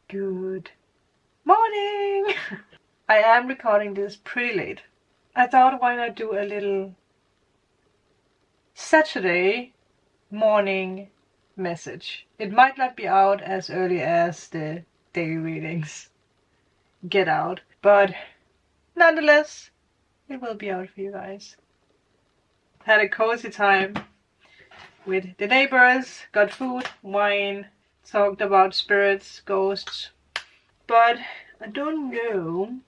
Good morning! I am recording this pretty late. I thought, why not do a little Saturday morning message. It might not be out as early as the daily readings get out, but nonetheless, it will be out for you guys. Had a cozy time with the neighbors, got food, wine, talked about spirits, ghosts, but I don't know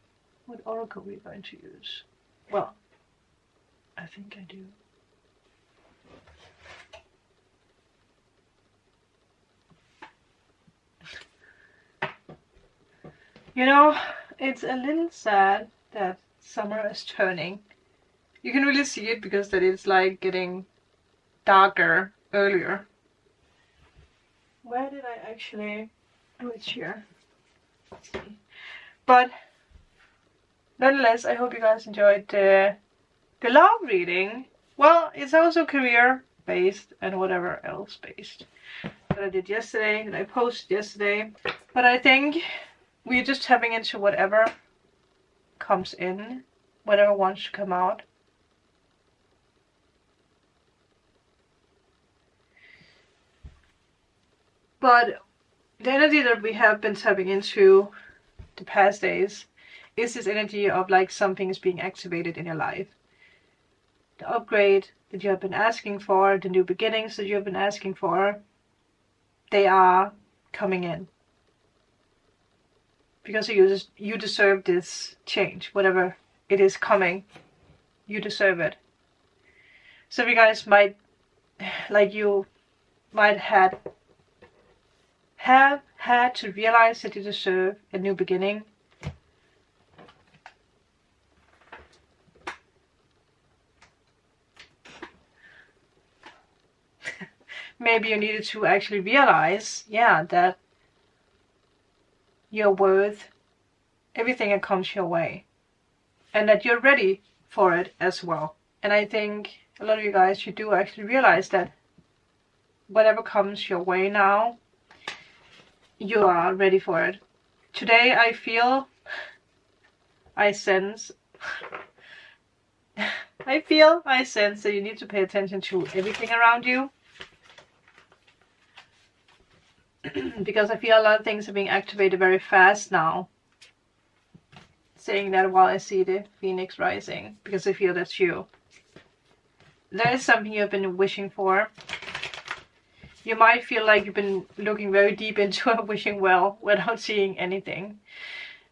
what oracle we're going to use. Well, I think I do. You know, it's a little sad that summer is turning. You can really see it because that it's like getting darker earlier. Where did I actually do it here? Let's see. But nonetheless, I hope you guys enjoyed the love reading. Well, it's also career based and whatever else based that I did yesterday, that I posted yesterday. But I think we're just tapping into whatever comes in, whatever wants to come out. But the energy that we have been tapping into the past days is this energy of like something is being activated in your life. The upgrade that you have been asking for, the new beginnings that you have been asking for, they are coming in. Because you deserve this change, whatever it is coming, you deserve it. So you guys might, like you might have had to realize that you deserve a new beginning. Maybe you needed to actually realize, yeah, that you're worth everything that comes your way. And that you're ready for it as well. And I think a lot of you guys, you do actually realize that whatever comes your way now, you are ready for it. Today I feel, I sense that you need to pay attention to everything around you. Because I feel a lot of things are being activated very fast now. Saying that while I see the phoenix rising, because I feel that's you. There is something you've been wishing for. You might feel like you've been looking very deep into a wishing well without seeing anything.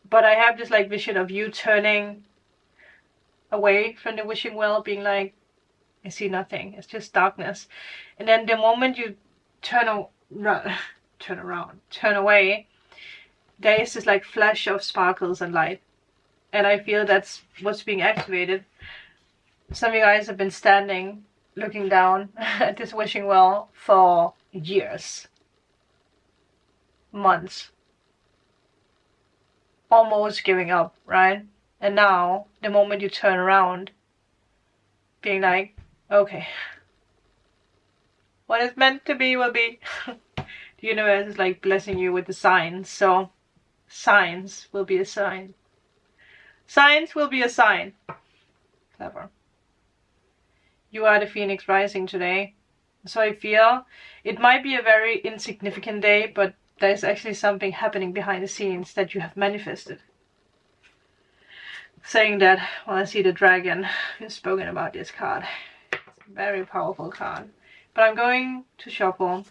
But I have this like vision of you turning away from the wishing well, being like, I see nothing, it's just darkness. And then the moment you turn away, there is this like flash of sparkles and light. And I feel that's what's being activated. Some of you guys have been standing, looking down at this wishing well for years, months, almost giving up, right? And now, the moment you turn around, being like, okay, what is meant to be will be. The universe is like blessing you with the signs, so signs will be a sign. Signs will be a sign. Clever. You are the phoenix rising today. So I feel it might be a very insignificant day, but there's actually something happening behind the scenes that you have manifested. Saying that, well, I see the dragon. We've spoken about this card. It's a very powerful card. But I'm going to shuffle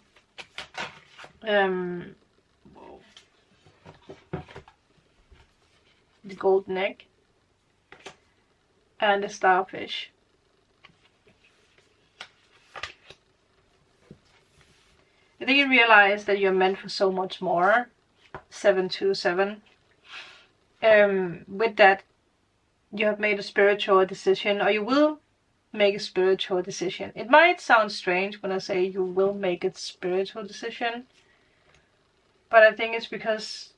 the golden egg and the starfish. I think you realize that you're meant for so much more. 727. With that, you have made a spiritual decision, or you will make a spiritual decision. It might sound strange when I say you will make a spiritual decision, but I think it's because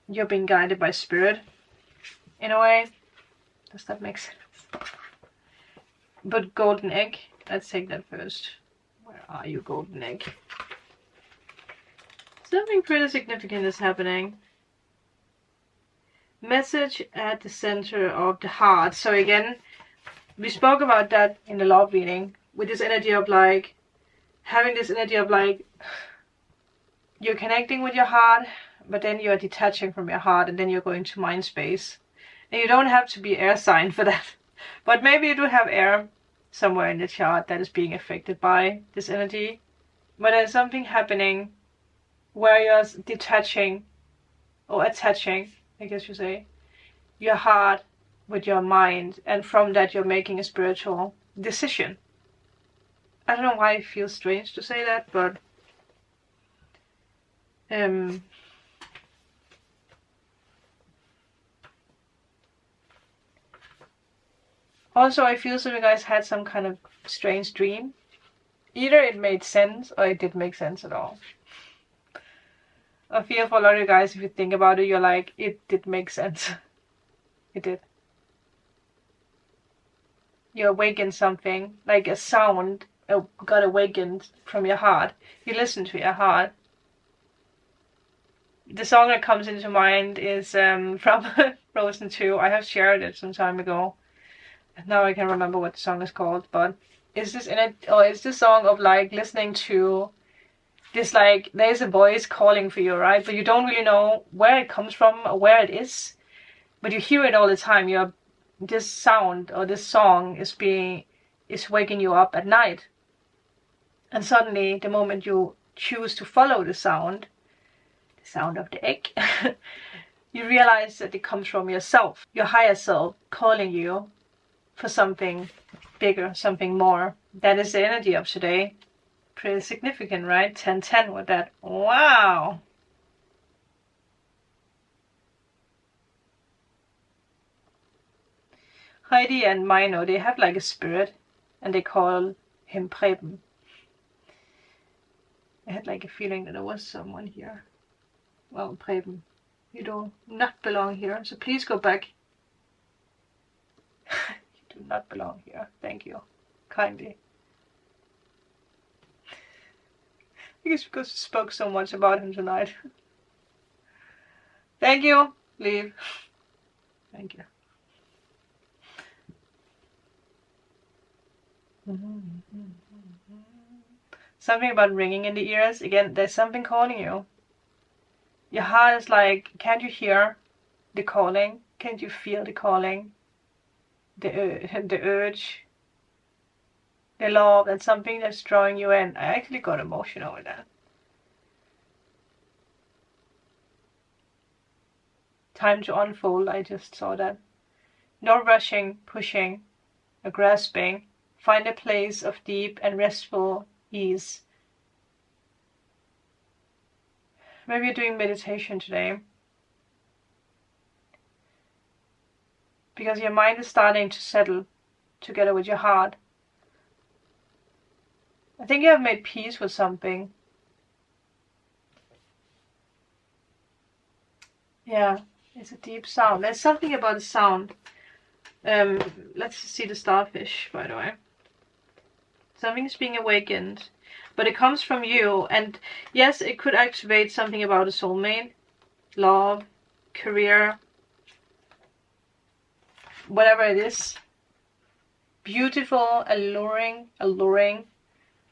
you're being guided by spirit, in a way. Does that make sense? But golden egg, let's take that first. Where are you, golden egg? Something pretty significant is happening. Message at the center of the heart. So again, we spoke about that in the love reading, with this energy of like, having this energy of like, you're connecting with your heart, but then you're detaching from your heart, and then you're going to mind space. And you don't have to be air sign for that. But maybe you do have air somewhere in the chart that is being affected by this energy. But there's something happening where you're detaching, or attaching, I guess you say, your heart with your mind, and from that you're making a spiritual decision. I don't know why it feels strange to say that, but also I feel some of you guys had some kind of strange dream. Either it made sense or it didn't make sense at all. I feel for a lot of you guys, if you think about it, you're like, it did make sense. It did. You awakened something, like a sound got awakened from your heart. You listen to your heart. The song that comes into mind is from Frozen 2. I have shared it some time ago. Now I can't remember what the song is called, but is this in it, or is this song of like listening to this, like there's a voice calling for you, right? But you don't really know where it comes from or where it is, but you hear it all the time. This sound or this song is waking you up at night, and suddenly the moment you choose to follow the sound of the egg, you realize that it comes from yourself, your higher self, calling you for something bigger, something more. That is the energy of today. Pretty significant, right? 10-10 with that. Wow. Heidi and Mino, they have like a spirit, and they call him Preben. I had like a feeling that there was someone here. Well, Preben, you do not belong here, so please go back. You do not belong here. Thank you. Kindly. I guess because we spoke so much about him tonight. Thank you. Leave. Thank you. Something about ringing in the ears. Again, there's something calling you. Your heart is like, can't you hear the calling? Can't you feel the calling? The urge, the love, and something that's drawing you in. I actually got emotional with that. Time to unfold, I just saw that. No rushing, pushing, or grasping. Find a place of deep and restful ease. Maybe you're doing meditation today, because your mind is starting to settle together with your heart. I think you have made peace with something. Yeah, it's a deep sound. There's something about the sound. Let's see the starfish, by the way. Something is being awakened, but it comes from you. And yes, it could activate something about a soulmate, love, career, whatever it is. Beautiful, alluring,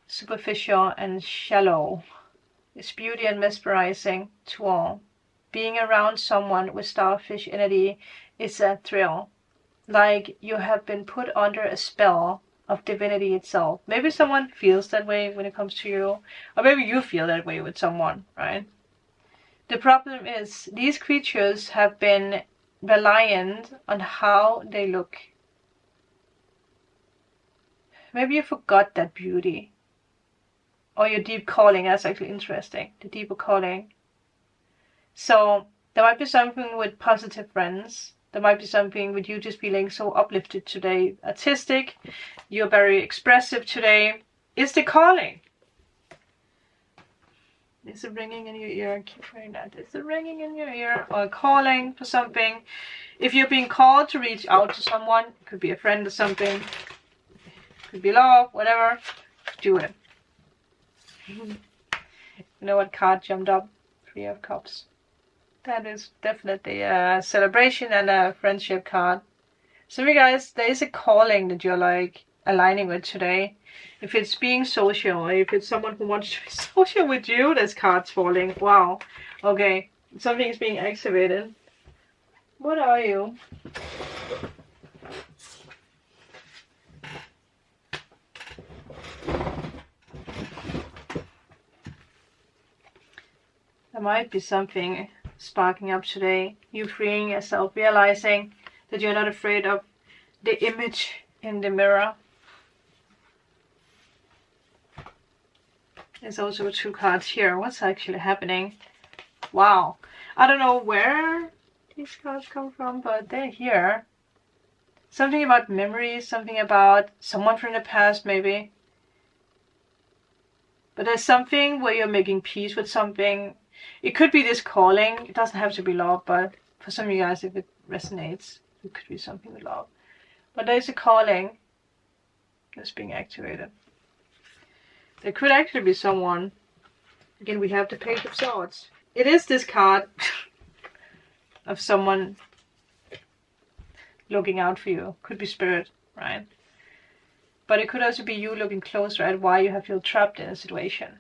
superficial and shallow. It's beauty and mesmerizing to all. Being around someone with starfish energy is a thrill. Like you have been put under a spell of divinity itself. Maybe someone feels that way when it comes to you, or maybe you feel that way with someone, right? The problem is these creatures have been reliant on how they look. Maybe you forgot that beauty, or your deep calling. That's actually interesting, the deeper calling. So there might be something with positive friends. There might be something with you just feeling so uplifted today, artistic. You're very expressive today. It's the calling. It's a ringing in your ear. Keep hearing that. It's a ringing in your ear, or a calling for something. If you're being called to reach out to someone, it could be a friend or something. It could be love, whatever. Do it. You know what card jumped up? Three of Cups. That is definitely a celebration and a friendship card. So you guys, there is a calling that you're like aligning with today. If it's being social, or if it's someone who wants to be social with you, there's cards falling. Wow. Okay. Something is being activated. What are you? There might be something sparking up today. You freeing yourself, realizing that you're not afraid of the image in the mirror. There's also 2 cards here. What's actually happening? Wow. I don't know where these cards come from, but they're here. Something about memories, something about someone from the past maybe. But there's something where you're making peace with something. It could be this calling. It doesn't have to be love, but for some of you guys, if it resonates, it could be something with love. But there's a calling that's being activated. There could actually be someone. Again, we have the Page of Swords. It is this card of someone looking out for you. Could be spirit, right? But it could also be you looking closer at why you have felt trapped in a situation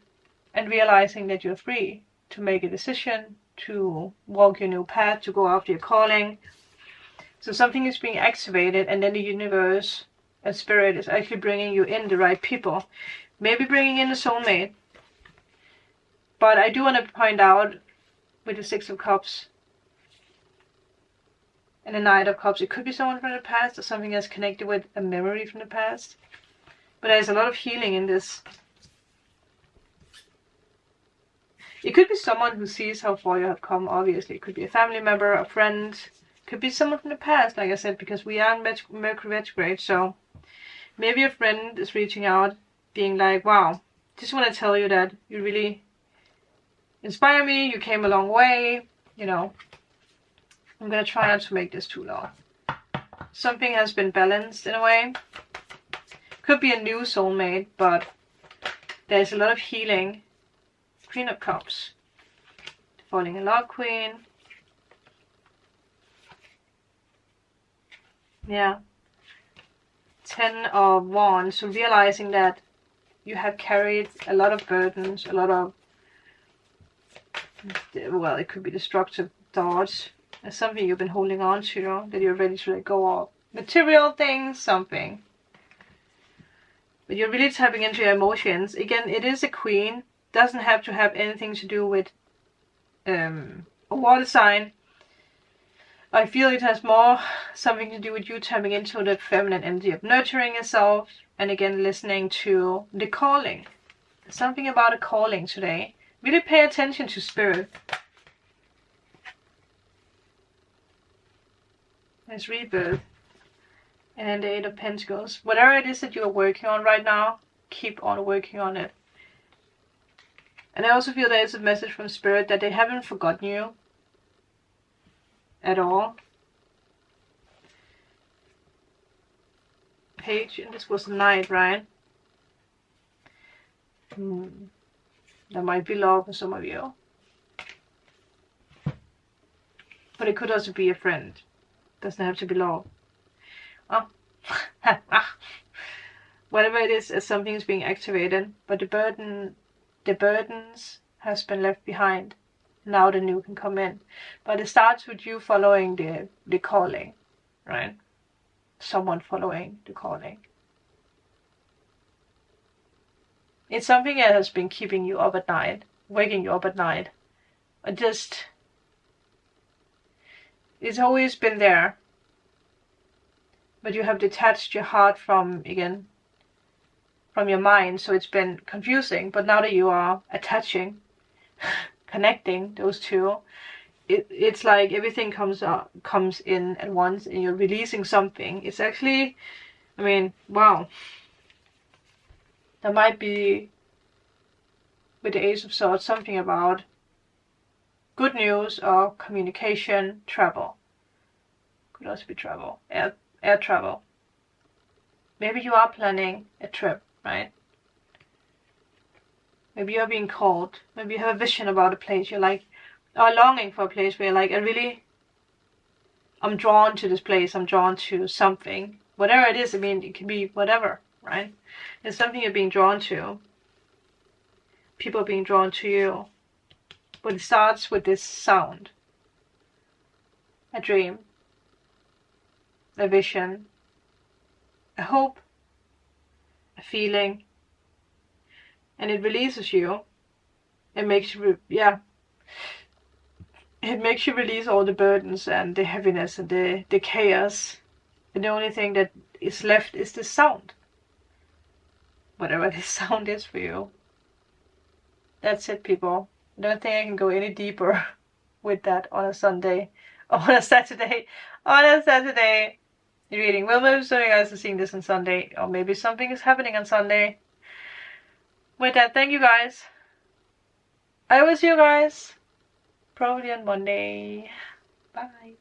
and realizing that you're free to make a decision, to walk your new path, to go after your calling. So something is being activated, and then the universe and spirit is actually bringing you in the right people. Maybe bringing in a soulmate. But I do want to point out with the 6 of Cups and the Knight of Cups, it could be someone from the past or something that's connected with a memory from the past. But there's a lot of healing in this. It could be someone who sees how far you have come, obviously. It could be a family member, a friend. It could be someone from the past, like I said, because we are in Mercury retrograde. So maybe a friend is reaching out, being like, wow, just want to tell you that you really inspire me. You came a long way. You know, I'm going to try not to make this too long. Something has been balanced in a way. Could be a new soulmate, but there's a lot of healing. Queen of Cups. Falling in Love Queen. Yeah. 10 of Wands. So realizing that you have carried a lot of burdens, a lot of, well, it could be destructive thoughts. There's something you've been holding on to, you know, that you're ready to let go of. Material things, something. But you're really tapping into your emotions. Again, it is a queen. Doesn't have to have anything to do with a water sign. I feel it has more something to do with you tapping into the feminine energy of nurturing yourself. And again, listening to the calling. Something about a calling today. Really pay attention to spirit. There's rebirth. And then the 8 of Pentacles. Whatever it is that you're working on right now, keep on working on it. And I also feel there is a message from spirit that they haven't forgotten you at all. Page, and this was the Knight, right? There might be love for some of you. But it could also be a friend. Doesn't have to be love. Oh. Whatever it is, something is being activated. But the burdens has been left behind. Now the new can come in. But it starts with you following the calling, right? Someone following the calling. It's something that has been keeping you up at night, waking you up at night. It's always been there. But you have detached your heart from your mind, so it's been confusing. But now that you are attaching, connecting those two, it's like everything comes in at once, and you're releasing something. It's actually, I mean, wow. There might be, with the Ace of Swords, something about good news or communication, travel. Could also be travel, air travel. Maybe you are planning a trip, right? Maybe you're being called. Maybe you have a vision about a place. You're like, or longing for a place where like I'm drawn to this place, I'm drawn to something, whatever it is. I mean, it can be whatever, right? It's something you're being drawn to, people being drawn to you, but it starts with this sound, a dream, a vision, a hope, a feeling, and it releases you. It makes you, it makes you release all the burdens and the heaviness and the chaos. And the only thing that is left is the sound. Whatever this sound is for you. That's it, people. I don't think I can go any deeper with that on a Sunday. On a Saturday. On a Saturday reading. Well, maybe some of you guys are seeing this on Sunday. Or maybe something is happening on Sunday. With that, thank you guys. I will see you guys probably on Monday. Bye.